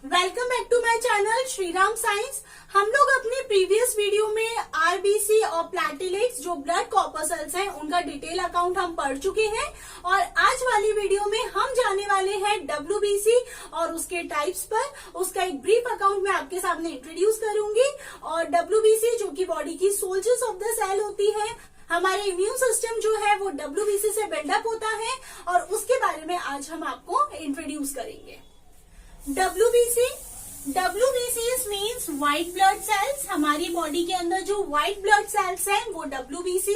Welcome back to my channel Shriram science. हम लोग अपने प्रीवियस वीडियो में आरबीसी और प्लेटलेट्स जो ब्लड कॉर्पसल्स हैं उनका डिटेल अकाउंट हम पढ़ चुके हैं और आज वाली वीडियो में हम जाने वाले हैं डब्ल्यूबीसी और उसके टाइप्स पर। उसका एक ब्रीफ अकाउंट मैं आपके सामने इंट्रोड्यूस करूंगी। और डब्ल्यूबीसी जो कि बॉडी की सोल्जर्स ऑफ द सेल होती है, हमारे इम्यून सिस्टम जो है वो डब्ल्यूबीसी से बिल्डअप होता है और उसके बारे में आज हम आपको इंट्रोड्यूस करेंगे। WBC means white blood cells. हमारी बॉडी के अंदर जो व्हाइट ब्लड सेल्स हैं वो WBC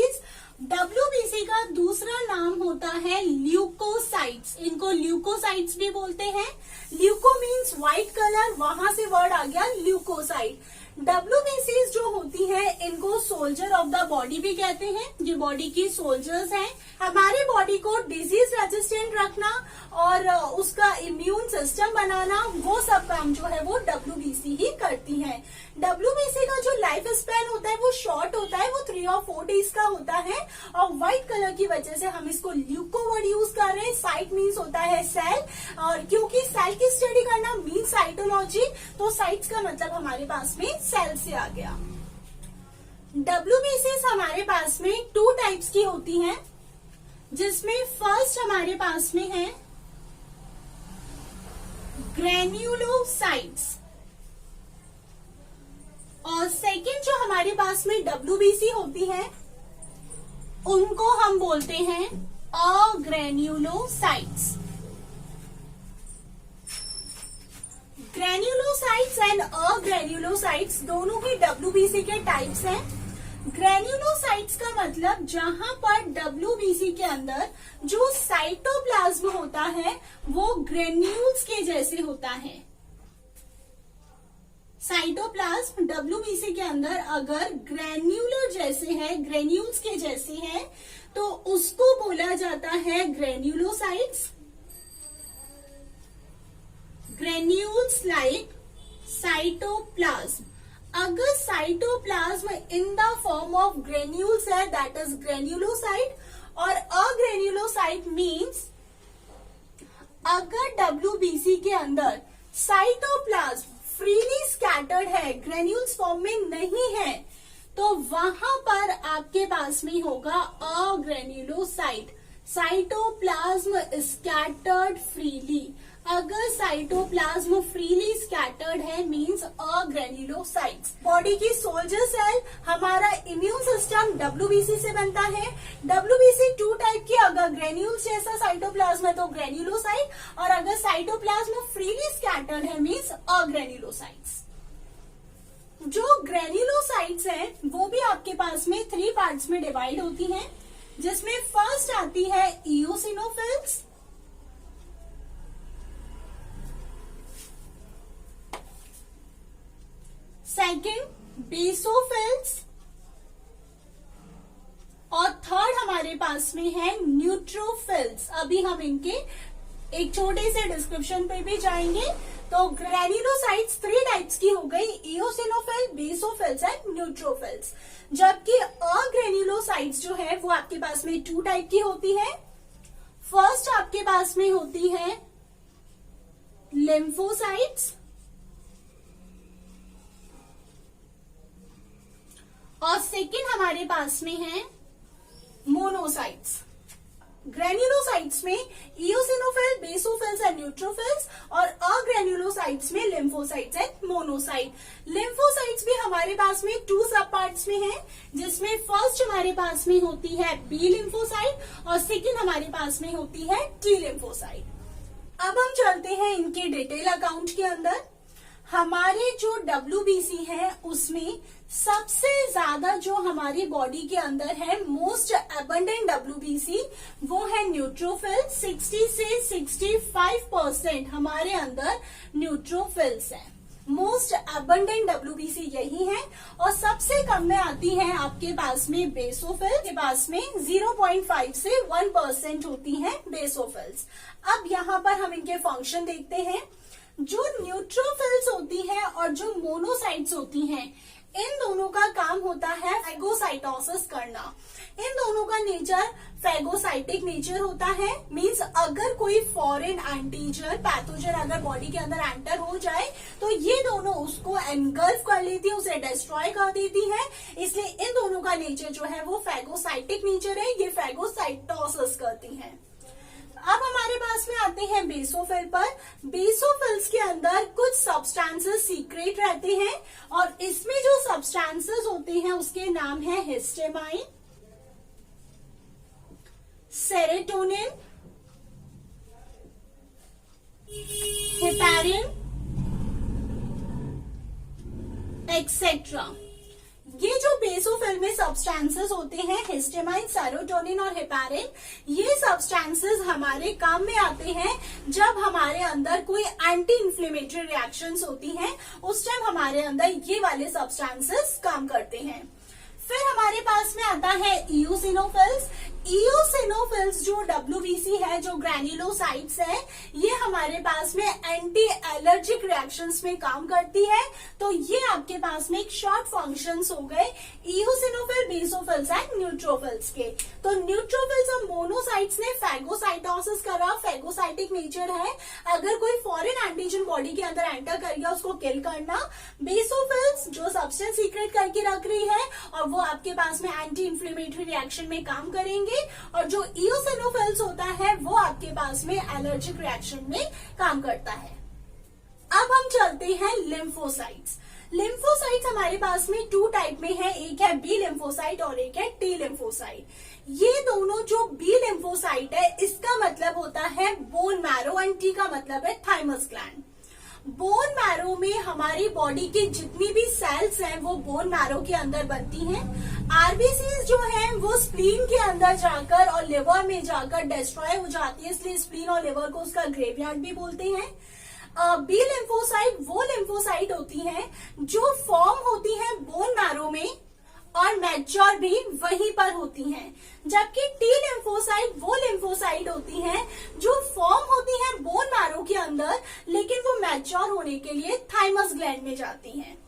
का दूसरा नाम होता है ल्यूकोसाइट्स। इनको ल्यूकोसाइट्स भी बोलते हैं। ल्यूको मीन्स व्हाइट कलर, वहां से वर्ड आ गया ल्यूकोसाइट। WBC जो होती है इनको सोल्जर ऑफ द बॉडी भी कहते हैं। ये बॉडी की सोल्जर्स हैं। हमारे बॉडी को डिजीज रेजिस्टेंट रखना और उसका इम्यून सिस्टम बनाना, वो सब काम जो है वो WBC ही करती है। WBC का जो लाइफ स्पैन होता है वो शॉर्ट होता है, वो 3 और 4 डेज का होता है और व्हाइट कलर की वजह से हम इसको ल्यूको वर्ड यूज कर रहे हैं। साइट मीन्स होता है सेल, और क्योंकि सेल की स्टडी करना मीन्स साइटोलॉजी, तो साइट्स का मतलब हमारे पास में सेल से आ गया। WBC हमारे पास में 2 टाइप्स की होती हैं, जिसमें फर्स्ट हमारे पास में है ग्रेन्युलोसाइट्स और सेकेंड जो हमारे पास में WBC होती है उनको हम बोलते हैं अग्रेन्युलोसाइट्स। ग्रेन्युलोसाइट्स एंड अग्रेन्युलोसाइट्स दोनों ही WBC के टाइप्स हैं। ग्रेन्युलोसाइट्स का मतलब जहां पर WBC के अंदर जो साइटोप्लाज्म होता है वो ग्रेन्यूल्स के जैसे होता है। साइटोप्लाज्म WBC के अंदर अगर ग्रेन्यूलर जैसे है, ग्रेन्यूल्स के जैसे है, तो उसको बोला जाता है ग्रेन्युलोसाइट्स। Granules like cytoplasm. अगर cytoplasm in the form of granules है, दैट इज ग्रेन्युलोसाइट। और अग्रेन्युलोसाइट मीन्स अगर WBC के अंदर साइटोप्लाज्म फ्रीली स्कैटर्ड है, ग्रेन्यूल्स फॉर्म में नहीं है, तो वहां पर आपके पास में होगा अग्रेन्युलोसाइट। Cytoplasm scattered freely. अगर साइटोप्लाज्म फ्रीली स्कैटर्ड है मींस अग्रेन्युलोसाइट्स। बॉडी की सोल्जर सेल, हमारा इम्यून सिस्टम WBC से बनता है। WBC 2 टाइप की, अगर ग्रेन्यूल्स जैसा साइटोप्लाज्म है तो ग्रेन्युलोसाइट, और अगर साइटोप्लाज्म फ्रीली स्कैटर्ड है मींस अग्रेन्युलोसाइट्स। जो ग्रेन्युलोसाइट्स हैं वो भी आपके पास में 3 पार्ट्स में डिवाइड होती हैं, जिसमें फर्स्ट आती है इओसिनोफिल्स, सेकेंड बेसोफिल्स और थर्ड हमारे पास में है न्यूट्रोफिल्स। अभी हम इनके एक छोटे से डिस्क्रिप्शन पे भी जाएंगे। तो ग्रेन्युलोसाइट्स 3 टाइप्स की हो गई, इओसिनोफिल, बेसोफिल्स एंड न्यूट्रोफिल्स। जबकि अग्रेन्युलोसाइट्स जो है वो आपके पास में 2 टाइप की होती है। फर्स्ट आपके पास में होती है लिम्फोसाइट्स और सेकेंड हमारे पास में है मोनोसाइट्स। ग्रेन्युलोसाइट्स में इओसिनोफिल, बेसोफिल्स एंड न्यूट्रोफिल्स, और अग्रेन्युलोसाइट्स में लिम्फोसाइट्स एंड मोनोसाइट। लिम्फोसाइट्स भी हमारे पास में 2 सब पार्ट्स में है, जिसमें फर्स्ट हमारे पास में होती है बी लिम्फोसाइट और सेकेंड हमारे पास में होती है टी लिम्फोसाइट। अब हम चलते हैं इनके डिटेल अकाउंट के अंदर। हमारे जो WBC है उसमें सबसे ज्यादा जो हमारी बॉडी के अंदर है मोस्ट एबंडेंट WBC वो है न्यूट्रोफिल। 60 से 65% हमारे अंदर न्यूट्रोफिल्स है। मोस्ट एबंडेंट WBC यही है। और सबसे कम में आती है आपके पास में बेसोफिल, के पास में 0.5 से 1% होती है बेसोफिल्स। अब यहाँ पर हम इनके फंक्शन देखते हैं। जो न्यूट्रोफिल्स होती हैं और जो मोनोसाइट्स होती हैं, इन दोनों का काम होता है फैगोसाइटोसिस करना। इन दोनों का नेचर फैगोसाइटिक नेचर होता है। मींस अगर कोई फॉरेन एंटीजन पैथोजन अगर बॉडी के अंदर एंटर हो जाए तो ये दोनों उसको एनगल्फ कर लेती है, उसे डिस्ट्रॉय कर देती है। इसलिए इन दोनों का नेचर जो है वो फैगोसाइटिक नेचर है, ये फैगोसाइटोसिस करती है। अब हमारे पास में आते हैं बेसोफिल पर। बेसोफिल्स के अंदर कुछ सब्सटेंसेस सीक्रेट रहते हैं और इसमें जो सब्सटेंसेस होते हैं उसके नाम है हिस्टामाइन, सेरोटोनिन, हेपारिन एक्सेट्रा। ये जो बेसोफिल में सब्सटेंसेस होते हैं हिस्टामाइन, सेरोटोनिन और हेपारिन, ये सब्सटेंसेस हमारे काम में आते हैं जब हमारे अंदर कोई एंटी इंफ्लेमेटरी रिएक्शंस होती हैं, उस टाइम हमारे अंदर ये वाले सब्सटेंसेस काम करते हैं। फिर हमारे पास में आता है इओसिनोफिल्स। इओसिनोफिल्स जो WBC है, जो ग्रैन्युलोसाइट्स है, ये हमारे पास में एंटी एलर्जिक रिएक्शंस में काम करती है। तो ये आपके पास में एक शॉर्ट फंक्शंस हो गए इओसिनोफिल, बेसोफिल्स एंड न्यूट्रोफिल्स के। तो न्यूट्रोफिल्स और मोनोसाइट्स ने फैगोसाइटोसिस करा, फैगोसाइटिक नेचर है, अगर कोई फॉरेन एंटीजन बॉडी के अंदर एंटर कर गया उसको किल करना। बेसोफिल्स जो सब्सटेंस सीक्रेट करके रख रही है और वो आपके पास में एंटी इंफ्लेमेटरी रिएक्शन में काम करेंगे, और जो इओसिनोफिल्स होता है वो आपके पास में एलर्जिक रिएक्शन में काम करता है। अब हम चलते हैं लिम्फोसाइट्स। लिम्फोसाइट्स हमारे पास में 2 टाइप में है, एक है बी लिम्फोसाइट और एक है टी लिम्फोसाइट। ये दोनों जो बी लिम्फोसाइट है इसका मतलब होता है बोन मैरो एंड टी का मतलब है थाइमस ग्लैंड। बोन मैरो में हमारी बॉडी की जितनी भी सेल्स हैं वो बोन मैरो के अंदर बनती हैं। आरबीसीज जो है वो स्प्लीन के अंदर जाकर और लिवर में जाकर डिस्ट्रॉय हो जाती है, इसलिए स्प्लीन और लिवर को उसका ग्रेवयार्ड भी बोलते हैं। बी लिम्फोसाइट वो लिम्फोसाइट होती है जो फॉर्म होती है बोन मैरो में और मैच्योर भी वहीं पर होती हैं, जबकि टी लिम्फोसाइट वो लिम्फोसाइट होती हैं जो फॉर्म होती हैं बोन मैरो के अंदर, लेकिन वो मैच्योर होने के लिए थाइमस ग्लैंड में जाती हैं।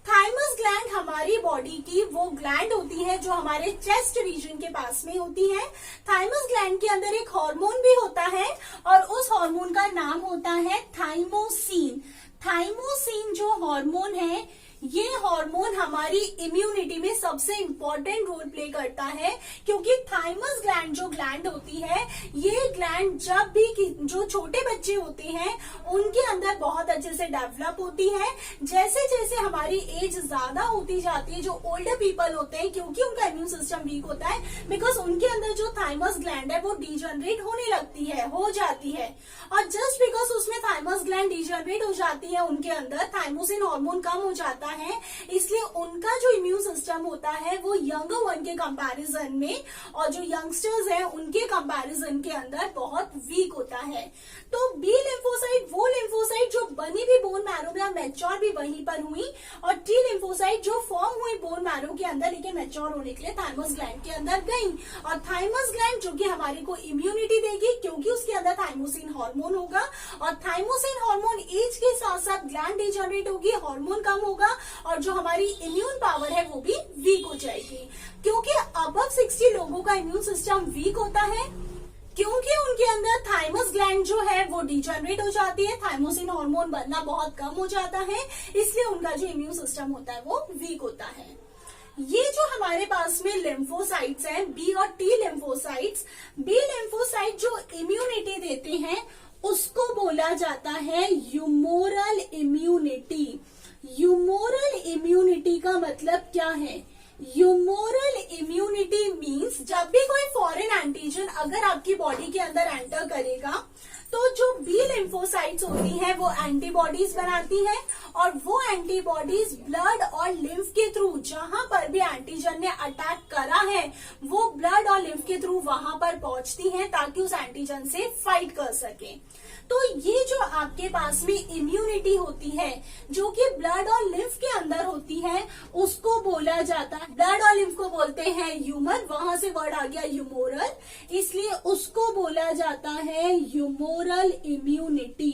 थाइमस ग्लैंड हमारी बॉडी की वो ग्लैंड होती है जो हमारे चेस्ट रीजन के पास में होती है। थाइमस ग्लैंड के अंदर एक हार्मोन भी होता है और उस हार्मोन का नाम होता है थाइमोसिन। थाइमोसिन जो हार्मोन है, ये हार्मोन हमारी इम्यूनिटी में सबसे इंपॉर्टेंट रोल प्ले करता है, क्योंकि थाइमस ग्लैंड जो ग्लैंड होती है, ये ग्लैंड जब भी जो छोटे बच्चे होते हैं उनके अंदर बहुत अच्छे से डेवलप होती है। जैसे जैसे हमारी एज ज्यादा होती जाती है, जो ओल्डर पीपल होते हैं, क्योंकि उनका इम्यून सिस्टम वीक होता है, बिकॉज उनके अंदर जो थाइमस ग्लैंड है वो डिजनरेट होने लगती है, हो जाती है। और जस्ट बिकॉज उसमें थाइमस ग्लैंड डिजनरेट हो जाती है, उनके अंदर थाइमोसिन हार्मोन कम हो जाता है, इसलिए उनका जो इम्यून सिस्टम होता है वो यंगर वन के कंपैरिजन में और जो यंगस्टर्स हैं उनके कंपैरिजन के अंदर बहुत वीक होता है। तो बी लिम्फोसाइट वो लिम्फोसाइट जो बनी भी बोन मैरो में और मैच्योर भी वहीं पर हुई, और टी लिम्फोसाइट जो फॉर्म हुई बोन मैरो के अंदर लेकिन मैच्योर होने के लिए थाइमस ग्लैंड के अंदर गई। और थाइमस ग्लैंड जो कि हमारे को इम्यूनिटी देगी, क्योंकि उसके अंदर थाइमोसिन हार्मोन होगा, और थाइमोसिन हार्मोन एज के साथ साथ ग्लैंड डिजनरेट होगी, हार्मोन कम होगा और जो हमारी इम्यून पावर है वो भी वीक हो जाएगी। क्योंकि अबव 60 लोगों का इम्यून सिस्टम वीक होता है, क्योंकि उनके अंदर थाइमस ग्लैंड जो है वो डिजनरेट हो जाती है, थाइमोसिन हार्मोन बनना बहुत कम हो जाता है, इसलिए उनका जो इम्यून सिस्टम होता है वो वीक होता है। ये जो हमारे पास में लिम्फोसाइट्स हैं, बी और टी लिम्फोसाइट्स, बी लिम्फोसाइट जो इम्यूनिटी देते हैं उसको बोला जाता है ह्यूमोरल इम्यूनिटी। ह्यूमोरल इम्यूनिटी का मतलब क्या है? ह्यूमोरल इम्यूनिटी मींस जब भी कोई फॉरेन एंटीजन अगर आपकी बॉडी के अंदर एंटर करेगा तो जो बी लिम्फोसाइट्स होती हैं वो एंटीबॉडीज बनाती हैं, और वो एंटीबॉडीज ब्लड और लिम्फ के थ्रू जहां पर भी एंटीजन ने अटैक करा है वो ब्लड और लिम्फ के थ्रू वहां पर पहुंचती हैं ताकि उस एंटीजन से फाइट कर सके। तो ये जो आपके पास में इम्यूनिटी होती है जो कि ब्लड और लिम्फ के अंदर होती है उसको बोला जाता है, ब्लड और लिम्फ को बोलते हैं ह्यूमर, वहां से वर्ड आ गया ह्यूमोरल, इसलिए उसको बोला जाता है ह्यूमोरल इम्यूनिटी।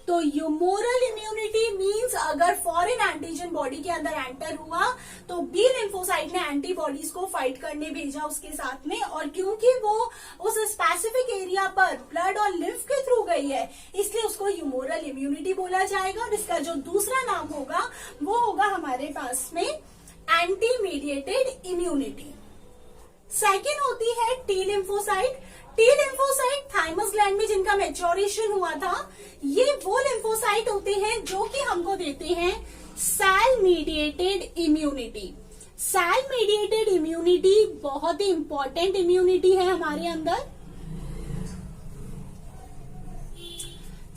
तो ह्यूमोरल इम्यूनिटी मींस अगर फॉरेन एंटीजन बॉडी के अंदर एंटर हुआ तो बी लिम्फोसाइट ने एंटीबॉडीज को फाइट करने भेजा उसके साथ में, और क्योंकि वो उस स्पेसिफिक एरिया पर ब्लड और लिम्फ के थ्रू गई है इसलिए उसको ह्यूमोरल इम्यूनिटी बोला जाएगा। और इसका जो दूसरा नाम होगा वो होगा हमारे पास में एंटी मीडिएटेड इम्यूनिटी। सेकेंड होती है T lymphocyte. T lymphocyte thymus gland में जिनका मैच्योरेशन हुआ था, ये वो लिम्फोसाइट होते हैं जो कि हमको देते हैं cell mediated immunity. Cell mediated immunity बहुत ही इंपॉर्टेंट इम्यूनिटी है हमारे अंदर।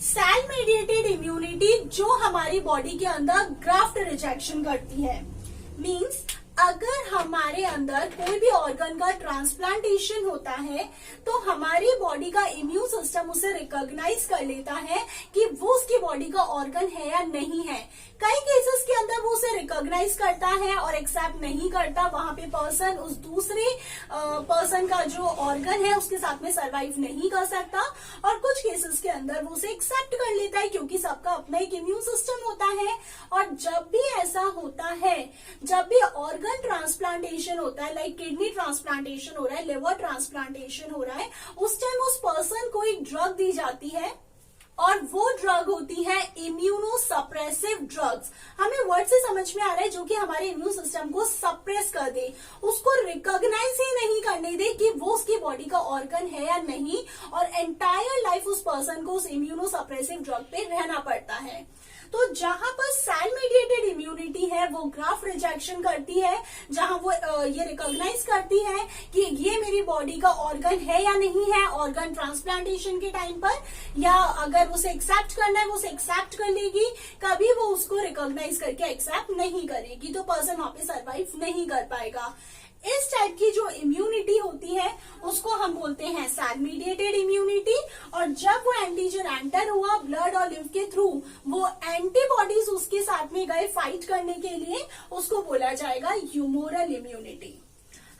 सेल मीडिएटेड इम्यूनिटी जो हमारी बॉडी के अंदर ग्राफ्ट रिजेक्शन करती है, मींस अगर हमारे अंदर कोई भी ऑर्गन का ट्रांसप्लांटेशन होता है तो हमारी बॉडी का इम्यून सिस्टम उसे रिकॉग्नाइज कर लेता है कि वो उसकी बॉडी का ऑर्गन है या नहीं है। कई केसेस के अंदर वो उसे रिकॉग्नाइज करता है और एक्सेप्ट नहीं करता, वहां पे पर्सन उस दूसरे पर्सन का जो ऑर्गन है उसके साथ में सरवाइव नहीं कर सकता, और कुछ केसेस के अंदर वो उसे एक्सेप्ट कर लेता है क्योंकि सबका अपना एक इम्यून सिस्टम होता है। और जब भी ऐसा होता है, जब भी ऑर्गन ट्रांसप्लांटेशन होता है, लाइक किडनी ट्रांसप्लांटेशन हो रहा है, लिवर ट्रांसप्लांटेशन हो रहा है, उस टाइम उस पर्सन को एक ड्रग दी जाती है और वो ड्रग होती है इम्यूनो सप्रेसिव ड्रग्स। हमें वर्ड से समझ में आ रहा है जो कि हमारे इम्यून सिस्टम को सप्रेस कर दे, उसको रिकॉग्नाइज ही नहीं करने दे कि वो उसकी बॉडी का ऑर्गन है या नहीं, और एंटायर लाइफ उस पर्सन को उस इम्यूनो सप्रेसिव ड्रग पे रहना पड़ता है। तो जहां पर सेल मीडिएटेड इम्यूनिटी है वो ग्राफ्ट रिजेक्शन करती है, जहां वो ये रिकॉग्नाइज करती है कि ये मेरी बॉडी का ऑर्गन है या नहीं है ऑर्गन ट्रांसप्लांटेशन के टाइम पर, या अगर उसे एक्सेप्ट करना है वो उसे एक्सेप्ट कर लेगी, कभी वो उसको रिकॉग्नाइज करके एक्सेप्ट नहीं करेगी तो पर्सन वहां पे सर्वाइव नहीं कर पाएगा। इस टाइप की जो इम्यूनिटी होती है उसको हम बोलते हैं सेल मीडिएटेड इम्यूनिटी। और जब वो एंटीजन एंटर हुआ ब्लड और लिम्फ के थ्रू, वो एंटीबॉडीज उसके साथ में गए फाइट करने के लिए, उसको बोला जाएगा ह्यूमोरल इम्यूनिटी।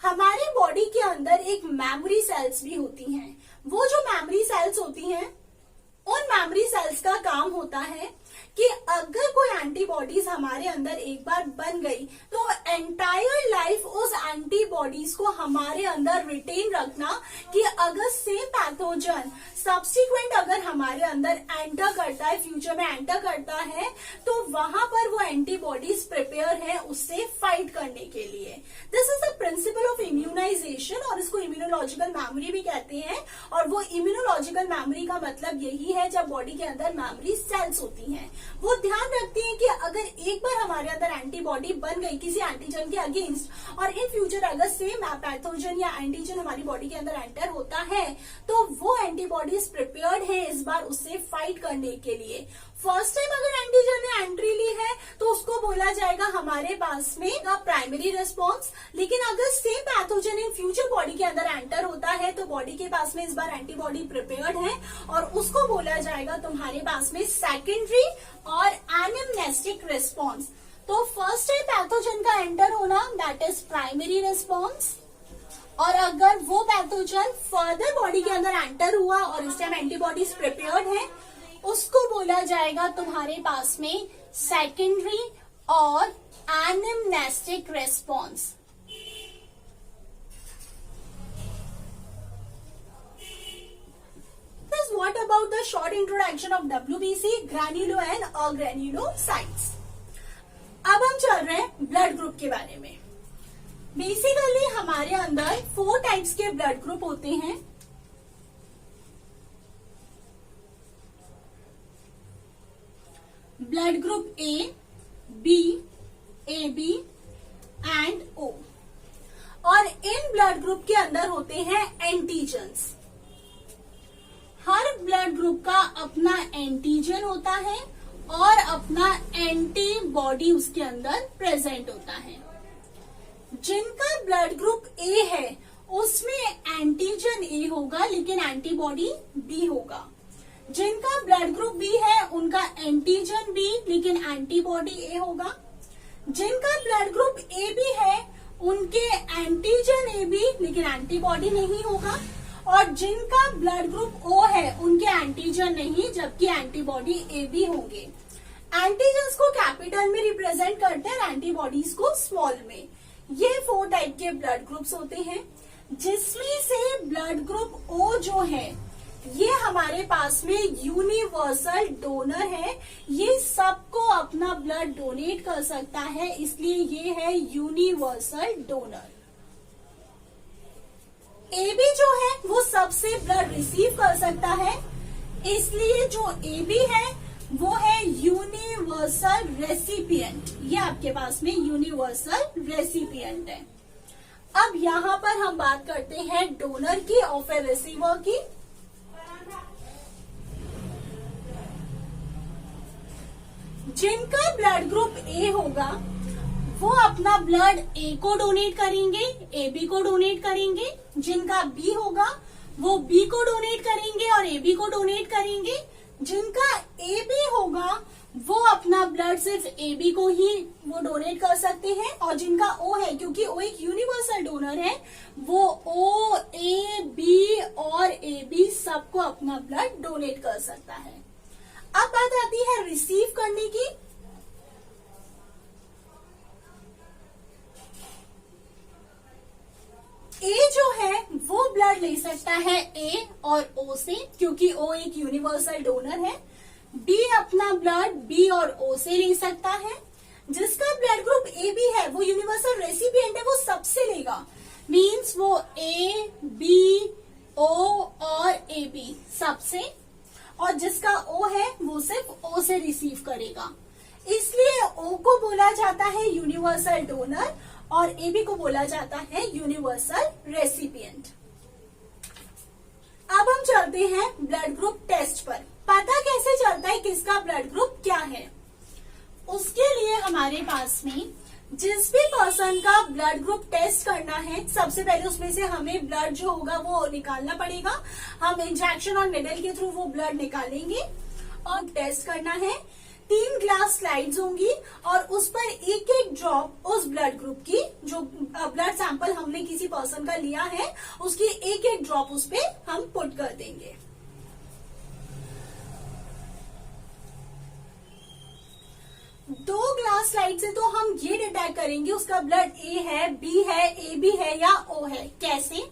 हमारी बॉडी के अंदर एक मेमोरी सेल्स भी होती हैं। वो जो मेमोरी सेल्स होती हैं, उन मेमोरी सेल्स का काम होता है कि अगर कोई एंटीबॉडीज हमारे अंदर एक बार बन गई तो एंटायर लाइफ उस एंटीबॉडीज को हमारे अंदर रिटेन रखना, कि अगर सेम पैथोजन सब्सिक्वेंट अगर हमारे अंदर एंटर करता है, फ्यूचर में एंटर करता है, तो वहां पर वो एंटीबॉडीज प्रिपेयर है उससे फाइट करने के लिए। This is the principle of immunisation, और इसको इम्यूनोलॉजिकल मेमोरी भी कहते हैं। और वो इम्यूनोलॉजिकल मेमोरी का मतलब यही है, जब बॉडी के अंदर मेमोरी सेल्स होती हैं वो ध्यान रखती हैं कि अगर एक बार हमारे अंदर एंटीबॉडी बन गई किसी एंटीजन के अगेंस्ट, और इन फ्यूचर अगर सेम पैथोजन या एंटीजन हमारी बॉडी के अंदर एंटर होता है, तो वो एंटीबॉडीज प्रिपेयर्ड है इस बार उससे फाइट करने के लिए। फर्स्ट टाइम अगर एंटीजन ने एंट्री ली है तो उसको बोला जाएगा हमारे पास में प्राइमरी रिस्पॉन्स, लेकिन अगर same pathogen in future body के अंदर एंटर होता है तो बॉडी के पास में इस बार एंटीबॉडी प्रिपेयर्ड है और उसको बोला जाएगा तुम्हारे पास में सेकेंडरी और एनिमनेस्टिक रिस्पॉन्स। तो फर्स्ट टाइम पैथोजन का एंटर होना दैट इज प्राइमरी रिस्पॉन्स, और अगर वो पैथोजन फर्दर बॉडी के अंदर एंटर हुआ और इस टाइम एंटीबॉडीज प्रिपेयर्ड है, उसको बोला जाएगा तुम्हारे पास में सेकेंडरी और एनिमनेस्टिक response. What about the short introduction of WBC, granulo and agranulocytes? अब हम चल रहे हैं ब्लड ग्रुप के बारे में। बेसिकली हमारे अंदर 4 टाइप्स के ब्लड ग्रुप होते हैं। Blood group A, B, AB and O, और इन ब्लड ग्रुप के अंदर होते हैं एंटीजन्स। हर ब्लड ग्रुप का अपना एंटीजन होता है और अपना एंटीबॉडी उसके अंदर प्रेजेंट होता है। जिनका ब्लड ग्रुप ए है उसमें एंटीजन ए होगा लेकिन एंटीबॉडी बी होगा। जिनका ब्लड ग्रुप बी है उनका एंटीजन बी लेकिन एंटीबॉडी ए होगा। जिनका ब्लड ग्रुप ए बी है उनके एंटीजन ए बी लेकिन एंटीबॉडी नहीं होगा। और जिनका ब्लड ग्रुप ओ है उनके एंटीजन नहीं, जबकि एंटीबॉडी ए बी होंगे। एंटीजन्स को कैपिटल में रिप्रेजेंट करते हैं, एंटीबॉडीज को स्मॉल में। ये 4 टाइप के ब्लड ग्रुप्स होते हैं, जिसमें से ब्लड ग्रुप ओ जो है ये हमारे पास में यूनिवर्सल डोनर है। ये सबको अपना ब्लड डोनेट कर सकता है, इसलिए ये है यूनिवर्सल डोनर। एबी जो है वो सबसे ब्लड रिसीव कर सकता है, इसलिए जो एबी है वो है यूनिवर्सल रेसिपिएंट। ये आपके पास में यूनिवर्सल रेसिपिएंट है। अब यहाँ पर हम बात करते हैं डोनर की और फिर रिसीवर की। जिनका ब्लड ग्रुप ए होगा वो अपना ब्लड ए को डोनेट करेंगे, ए बी को डोनेट करेंगे। जिनका बी होगा वो बी को डोनेट करेंगे और ए बी को डोनेट करेंगे। जिनका ए बी होगा वो अपना ब्लड सिर्फ ए बी को ही वो डोनेट कर सकते हैं, और जिनका ओ है, क्योंकि ओ एक यूनिवर्सल डोनर है, वो ओ, ए, बी और ए बी सबको अपना ब्लड डोनेट कर सकता है। अब बात आती है रिसीव करने की। ए जो है वो ब्लड ले सकता है ए और ओ से, क्योंकि ओ एक यूनिवर्सल डोनर है। बी अपना ब्लड बी और ओ से ले सकता है। जिसका ब्लड ग्रुप ए बी है वो यूनिवर्सल रेसिपिएंट है, वो सबसे लेगा। मींस वो ए, बी, ओ और ए बी सबसे, और जिसका ओ है वो सिर्फ ओ से रिसीव करेगा। इसलिए ओ को बोला जाता है यूनिवर्सल डोनर और ए बी को बोला जाता है यूनिवर्सल रेसिपिएंट। अब हम चलते हैं ब्लड ग्रुप टेस्ट पर। पता कैसे चलता है किसका ब्लड ग्रुप क्या है? उसके लिए हमारे पास में जिस भी पर्सन का ब्लड ग्रुप टेस्ट करना है, सबसे पहले उसमें से हमें ब्लड जो होगा वो निकालना पड़ेगा। हम इंजेक्शन और निडल के थ्रू वो ब्लड निकालेंगे और टेस्ट करना है। 3 ग्लास स्लाइड्स होंगी और उस पर एक एक ड्रॉप उस ब्लड ग्रुप की, जो ब्लड सैंपल हमने किसी पर्सन का लिया है, उसकी एक एक ड्रॉप उस पे हम पुट कर देंगे। दो ग्लास स्लाइड से तो हम ये डिटेक्ट करेंगे उसका ब्लड ए है, बी है, ए बी है या ओ है। कैसे?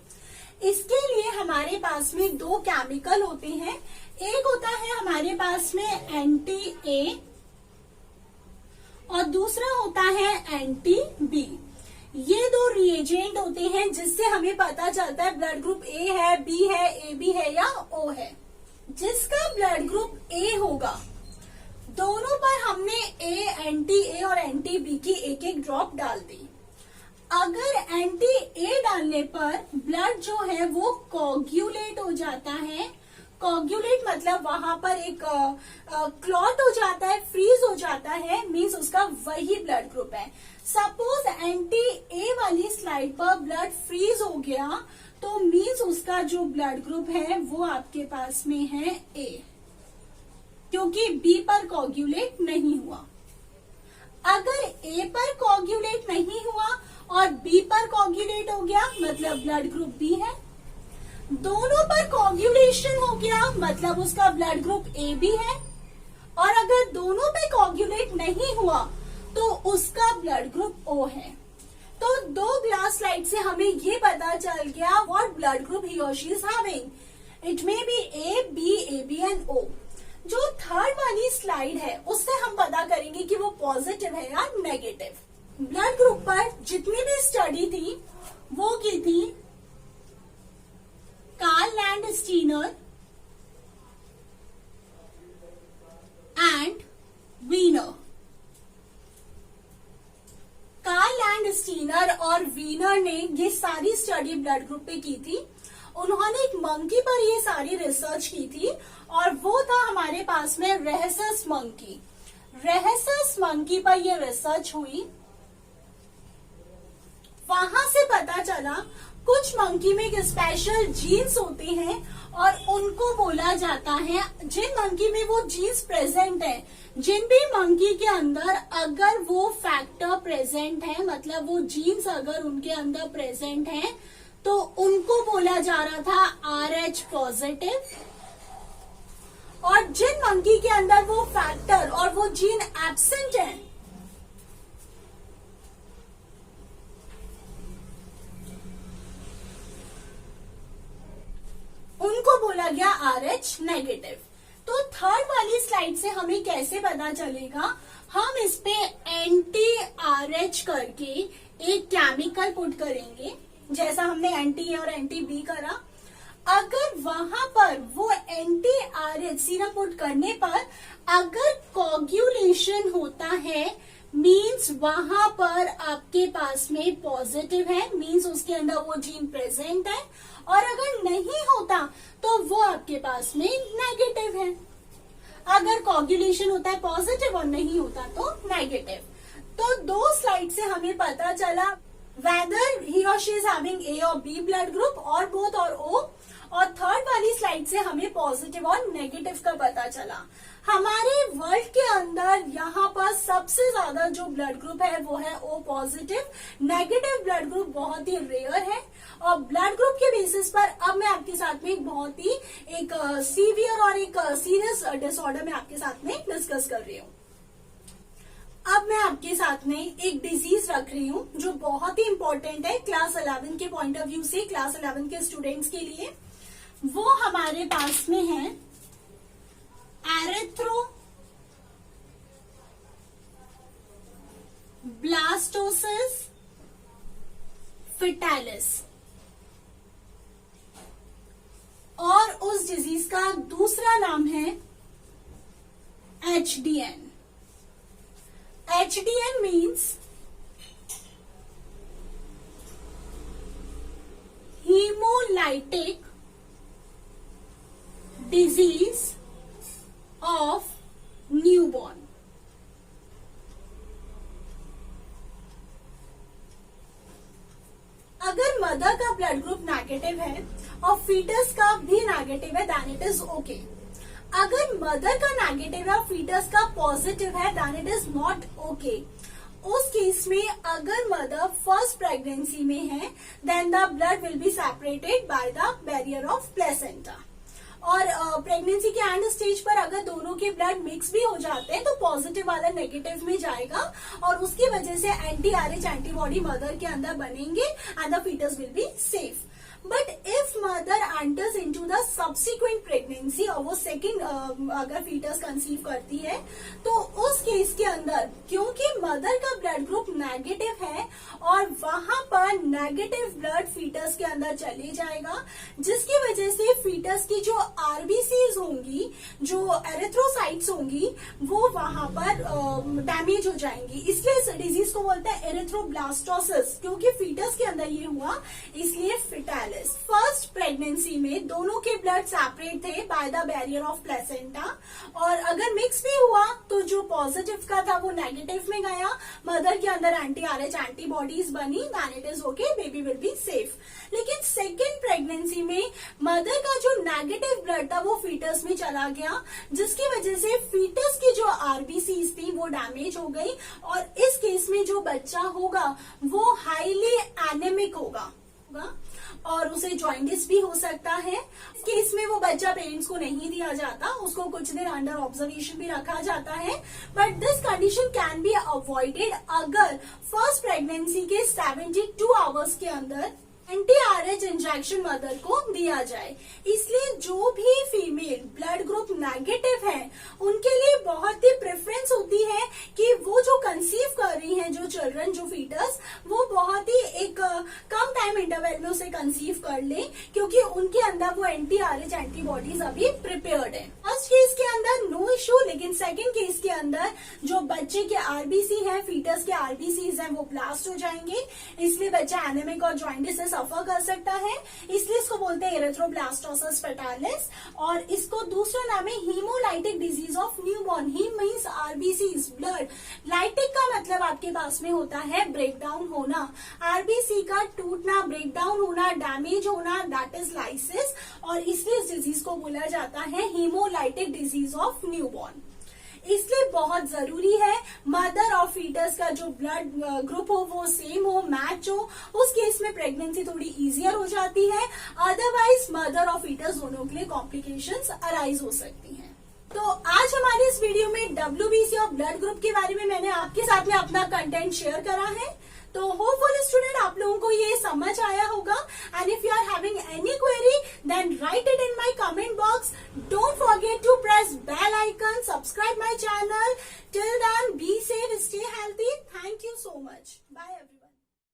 इसके लिए हमारे पास में 2 केमिकल होते हैं। एक होता है हमारे पास में एंटी ए और दूसरा होता है एंटी बी। ये 2 रिएजेंट होते हैं जिससे हमें पता चलता है ब्लड ग्रुप ए है, बी है, ए बी है या ओ है। जिसका ब्लड ग्रुप ए होगा, दोनों पर हमने एंटी ए और एंटी बी की एक एक ड्रॉप डाल दी। अगर एंटी ए डालने पर ब्लड जो है वो कोगुलेट हो जाता है। कोगुलेट मतलब वहां पर एक क्लॉट हो जाता है, फ्रीज हो जाता है, मींस उसका वही ब्लड ग्रुप है। सपोज एंटी ए वाली स्लाइड पर ब्लड फ्रीज हो गया तो मींस उसका जो ब्लड ग्रुप है वो आपके पास में है ए, क्योंकि बी पर कोगुलेट नहीं हुआ। अगर ए पर कोगुलेट नहीं हुआ और बी पर कोगुलेट हो गया मतलब ब्लड ग्रुप बी है। दोनों पर कोगुलेशन हो गया मतलब उसका ब्लड ग्रुप ए बी है। और अगर दोनों पे कोगुलेट नहीं हुआ तो उसका ब्लड ग्रुप ओ है। तो 2 ग्लास स्लाइड से हमें ये पता चल गया व्हाट ब्लड ग्रुप ही और she is having. It may be A, B, A B and O. जो थर्ड वाली स्लाइड है उससे हम पता करेंगे कि वो पॉजिटिव है या नेगेटिव। ब्लड ग्रुप पर जितनी भी स्टडी थी वो की थी Karl Landsteiner and Wiener. Karl Landsteiner और वीनर ने ये सारी स्टडी ब्लड ग्रुप पे की थी। उन्होंने एक मंकी पर ये सारी रिसर्च की थी और वो था हमारे पास में रेहेसस मंकी। रेहेसस मंकी पर ये रिसर्च हुई। वहां से पता चला कुछ मंकी में एक स्पेशल जीन्स होते हैं और उनको बोला जाता है, जिन मंकी में वो जीन्स प्रेजेंट है, जिन भी मंकी के अंदर अगर वो फैक्टर प्रेजेंट है, मतलब वो जीन्स अगर उनके अंदर प्रेजेंट है, तो उनको बोला जा रहा था RH पॉजिटिव, और जिन मंकी के अंदर वो फैक्टर और वो जीन एब्सेंट है उनको बोला गया RH नेगेटिव। तो थर्ड वाली स्लाइड से हमें कैसे पता चलेगा, हम इस पे एंटी RH करके एक केमिकल पुट करेंगे, जैसा हमने एंटी ए और एंटी बी करा। अगर वहां पर वो एंटी RH सीरम पुट करने पर अगर कोगुलेशन होता है, मीन्स वहां पर आपके पास में पॉजिटिव है, मीन्स उसके अंदर वो जीन प्रेजेंट है, और अगर नहीं होता तो वो आपके पास में नेगेटिव है। अगर कोगुलेशन होता है पॉजिटिव और नहीं होता तो नेगेटिव। तो दो स्लाइड से हमें पता चला वेदर ही और शी इज हैविंग ए और बी ब्लड ग्रुप और बोथ और ओ, और थर्ड वाली स्लाइड से हमें पॉजिटिव और नेगेटिव का पता चला। हमारे वर्ल्ड के अंदर यहाँ पर सबसे ज्यादा जो ब्लड ग्रुप है वो है O positive. Negative blood group बहुत ही रेयर है, और ब्लड ग्रुप के बेसिस पर अब मैं आपके साथ में एक बहुत ही एक सीवियर और एक सीरियस डिसऑर्डर में आपके साथ में डिस्कस कर रही हूँ। अब मैं आपके साथ में एक डिजीज रख रही हूँ जो बहुत ही इंपॉर्टेंट है क्लास 11 के पॉइंट ऑफ व्यू से, क्लास 11 के स्टूडेंट्स के लिए। वो हमारे पास में है एरिथ्रोब्लास्टोसिस फेटालिस, और उस डिजीज का दूसरा नाम है HDN। HDN means hemolytic disease of newborn। अगर मदर का ब्लड ग्रुप नेगेटिव है और फीटस का भी नेगेटिव है देन इट इज ओके। अगर मदर का नेगेटिव है और फीटस का पॉजिटिव है then it is not okay. उस केस में अगर मदर फर्स्ट प्रेगनेंसी में है then the blood will be separated by the barrier of placenta, और प्रेगनेंसी के एंड स्टेज पर अगर दोनों के ब्लड मिक्स भी हो जाते हैं तो पॉजिटिव वाला नेगेटिव में जाएगा, और उसकी वजह से एंटी RH एंटीबॉडी मदर के अंदर बनेंगे and the foetus will be safe. But if mother enters into the subsequent pregnancy और वो सेकेंड अगर फीटस कंसीव करती है तो उस केस के अंदर क्योंकि मदर का ब्लड ग्रुप नेगेटिव है और वहां पर नेगेटिव ब्लड फीटस के अंदर चले जाएगा, जिसकी वजह से फीटस की जो RBCs होंगी, जो एरिथ्रोसाइट्स होंगी, वो वहां पर डैमेज हो जाएंगी। इसलिए इस डिजीज को बोलते हैं एरिथ्रोब्लास्टोसिस, क्योंकि फीटस के अंदर ये हुआ इसलिए फेटालिस। फर्स्ट प्रेगनेंसी में दोनों के ब्लड सेपरेट थे bye the barrier of placenta, और अगर मिक्स भी हुआ तो जो पॉजिटिव का था वो नेगेटिव में गया, मदर के अंदर एंटी RH एंटीबॉडीज बनी, then it is okay, baby will be safe. लेकिन सेकेंड प्रेगनेंसी में मदर का जो नेगेटिव ब्लड था वो फीटस में चला गया, जिसकी वजह से फीटस की जो RBCs थी वो डैमेज हो गई, और इस केस में जो बच्चा होगा वो हाईली एनेमिक होगा और उसे जॉइंटिस भी हो सकता है। इस केस में वो बच्चा पेरेंट्स को नहीं दिया जाता, उसको कुछ दिन अंडर ऑब्जर्वेशन भी रखा जाता है, but this condition can be avoided अगर फर्स्ट प्रेगनेंसी के 72 आवर्स के अंदर एंटी RH इंजेक्शन मदर को दिया जाए। इसलिए जो भी फीमेल ब्लड ग्रुप नेगेटिव है उनके लिए बहुत ही प्रेफरेंस होती है कि वो जो कंसीव कर रही हैं जो चिल्ड्रन, जो फीटस, वो बहुत ही एक कम टाइम इंटरवल में उसे कंसीव कर ले, क्योंकि उनके अंदर वो एंटी RH एंटीबॉडीज अभी प्रिपेयर्ड है। फर्स्ट केस के अंदर नो इश्यू, लेकिन सेकेंड केस के अंदर जो बच्चे के RBC है, फीटस के RBCs हैं, वो ब्लास्ट हो जाएंगे, इसलिए बच्चा एनेमिक और जॉइंटिस से सफर कर सकता है। इसलिए इसको बोलते हैं एरिथ्रोब्लास्टोसिस फेटालिस, और इसको दूसरा नाम है haemolytic disease of newborn. Heme means RBCs blood, lytic का मतलब आपके पास में होता है ब्रेकडाउन होना, RBC का टूटना, ब्रेकडाउन होना, डैमेज होना, दैट इज लाइसिस, और इसलिए इस डिजीज को बोला जाता है हीमोलाइटिक डिजीज ऑफ न्यूबॉर्न। इसलिए बहुत जरूरी है मदर और फीटस का जो ब्लड ग्रुप हो वो सेम हो, मैच हो। उस केस में प्रेगनेंसी थोड़ी इजियर हो जाती है, अदरवाइज मदर और फीटस दोनों के लिए कॉम्प्लिकेशंस अराइज हो सकती हैं। तो आज हमारी इस वीडियो में WBC और ब्लड ग्रुप के बारे में मैंने आपके साथ में अपना कंटेंट शेयर करा है। तो होपफुल स्टूडेंट आप लोगों को ये समझ आया होगा। And if you are having any query then write it in my comment box. Don't forget to press bell icon, subscribe my channel. Till then be safe, stay healthy. Thank you so much. Bye everyone.